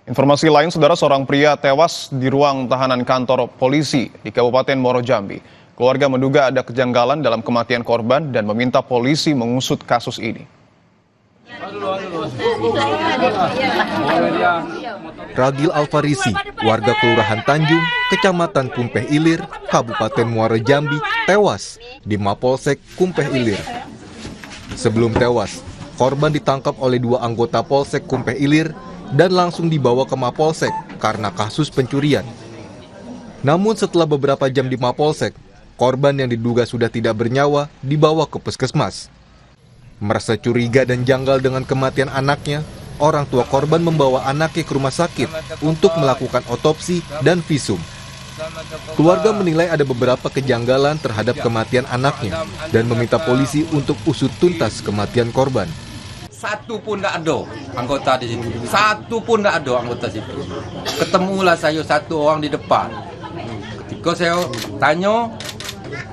Informasi lain, saudara, seorang pria tewas di ruang tahanan kantor polisi di Kabupaten Muaro Jambi. Keluarga menduga ada kejanggalan dalam kematian korban dan meminta polisi mengusut kasus ini. Ragil Alfarisi, warga Kelurahan Tanjung, Kecamatan Kumpeh Ilir, Kabupaten Muaro Jambi, tewas di Mapolsek Kumpeh Ilir. Sebelum tewas, korban ditangkap oleh dua anggota Polsek Kumpeh Ilir dan langsung dibawa ke Mapolsek karena kasus pencurian. Namun setelah beberapa jam di Mapolsek, korban yang diduga sudah tidak bernyawa dibawa ke puskesmas. Merasa curiga dan janggal dengan kematian anaknya, orang tua korban membawa anaknya ke rumah sakit untuk melakukan otopsi dan visum. Keluarga menilai ada beberapa kejanggalan terhadap kematian anaknya dan meminta polisi untuk usut tuntas kematian korban. Satu pun tidak ada anggota di situ. Satu pun tidak ada anggota situ. Ketemulah saya satu orang di depan. Ketika saya tanya,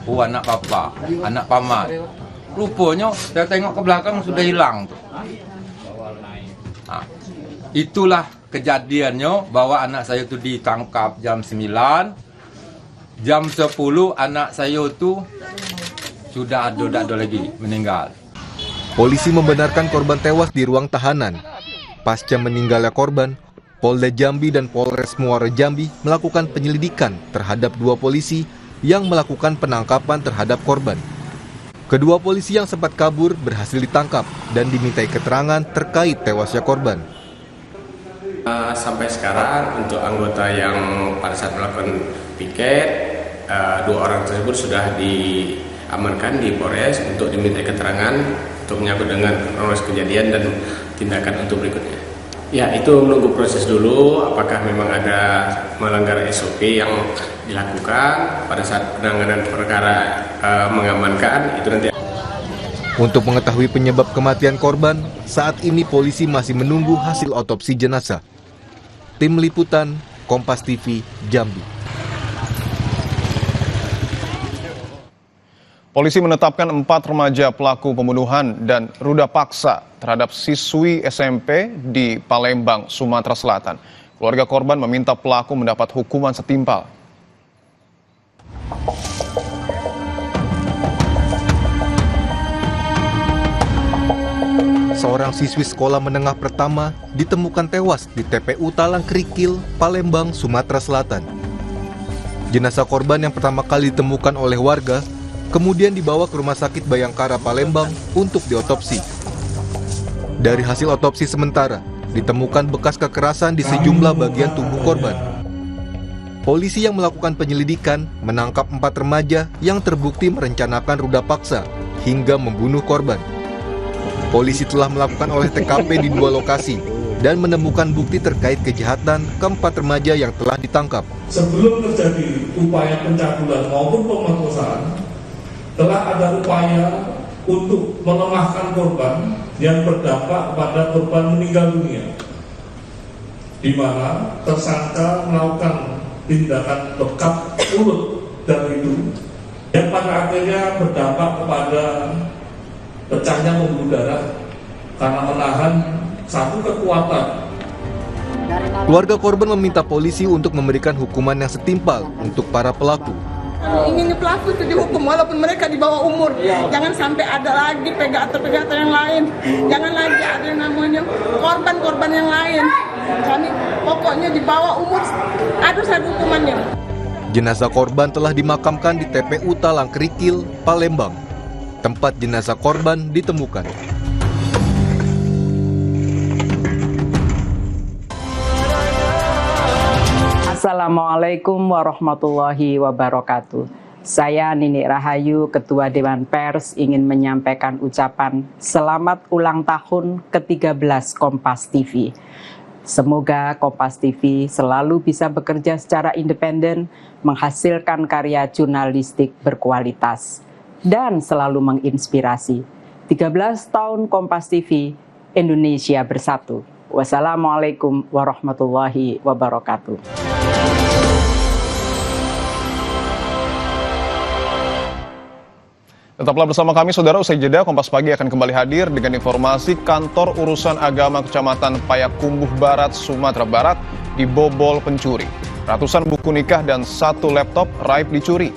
anak papa, anak paman. Rupanya saya tengok ke belakang sudah hilang. Nah, itulah kejadiannya bahwa anak saya itu ditangkap jam 9. Jam 10 anak saya itu sudah ada lagi meninggal. Polisi membenarkan korban tewas di ruang tahanan. Pasca meninggalnya korban, Polda Jambi dan Polres Muaro Jambi melakukan penyelidikan terhadap dua polisi yang melakukan penangkapan terhadap korban. Kedua polisi yang sempat kabur berhasil ditangkap dan dimintai keterangan terkait tewasnya korban. Sampai sekarang untuk anggota yang pada saat melakukan piket, dua orang tersebut sudah diamankan di Polres untuk dimintai keterangan untuk menyangkut dengan kronologis kejadian dan tindakan untuk berikutnya. Ya, itu menunggu proses dulu apakah memang ada melanggar SOP yang dilakukan pada saat penanganan perkara mengamankan itu nanti. Untuk mengetahui penyebab kematian korban, saat ini polisi masih menunggu hasil otopsi jenazah. Tim Liputan, Kompas TV, Jambi. Polisi menetapkan 4 remaja pelaku pembunuhan dan ruda paksa terhadap siswi SMP di Palembang, Sumatera Selatan. Keluarga korban meminta pelaku mendapat hukuman setimpal. Seorang siswi sekolah menengah pertama ditemukan tewas di TPU Talang Krikil, Palembang, Sumatera Selatan. Jenazah korban yang pertama kali ditemukan oleh warga kemudian dibawa ke Rumah Sakit Bayangkara Palembang untuk diotopsi. Dari hasil otopsi sementara, ditemukan bekas kekerasan di sejumlah bagian tubuh korban. Polisi yang melakukan penyelidikan menangkap 4 remaja yang terbukti merencanakan ruda paksa hingga membunuh korban. Polisi telah melakukan olah TKP di 2 lokasi dan menemukan bukti terkait kejahatan keempat remaja yang telah ditangkap. Sebelum terjadi upaya pencabulan maupun pemerkosaan, telah ada upaya untuk melemahkan korban yang berdampak pada korban meninggal dunia, di mana tersangka melakukan tindakan bekap mulut dan hidung yang pada akhirnya berdampak kepada pecahnya pembuluh darah karena menahan satu kekuatan. Keluarga korban meminta polisi untuk memberikan hukuman yang setimpal untuk para pelaku. Ingin pelaku itu dihukum walaupun mereka di bawah umur. Jangan sampai ada lagi pegator yang lain. Jangan lagi ada yang namanya korban-korban yang lain. Kami pokoknya di bawah umur harus ada hukumannya. Jenazah korban telah dimakamkan di TPU Talang Krikil, Palembang. Tempat jenazah korban ditemukan. Assalamualaikum warahmatullahi wabarakatuh. Saya Nini Rahayu, Ketua Dewan Pers, ingin menyampaikan ucapan selamat ulang tahun ke-13 Kompas TV. Semoga Kompas TV selalu bisa bekerja secara independen, menghasilkan karya jurnalistik berkualitas, dan selalu menginspirasi. 13 tahun Kompas TV, Indonesia Bersatu. Wassalamualaikum warahmatullahi wabarakatuh. Tetaplah bersama kami, saudara. Usai jeda, Kompas Pagi akan kembali hadir dengan informasi kantor urusan agama Kecamatan Payakumbuh Barat, Sumatera Barat dibobol pencuri. Ratusan buku nikah dan 1 laptop raib dicuri.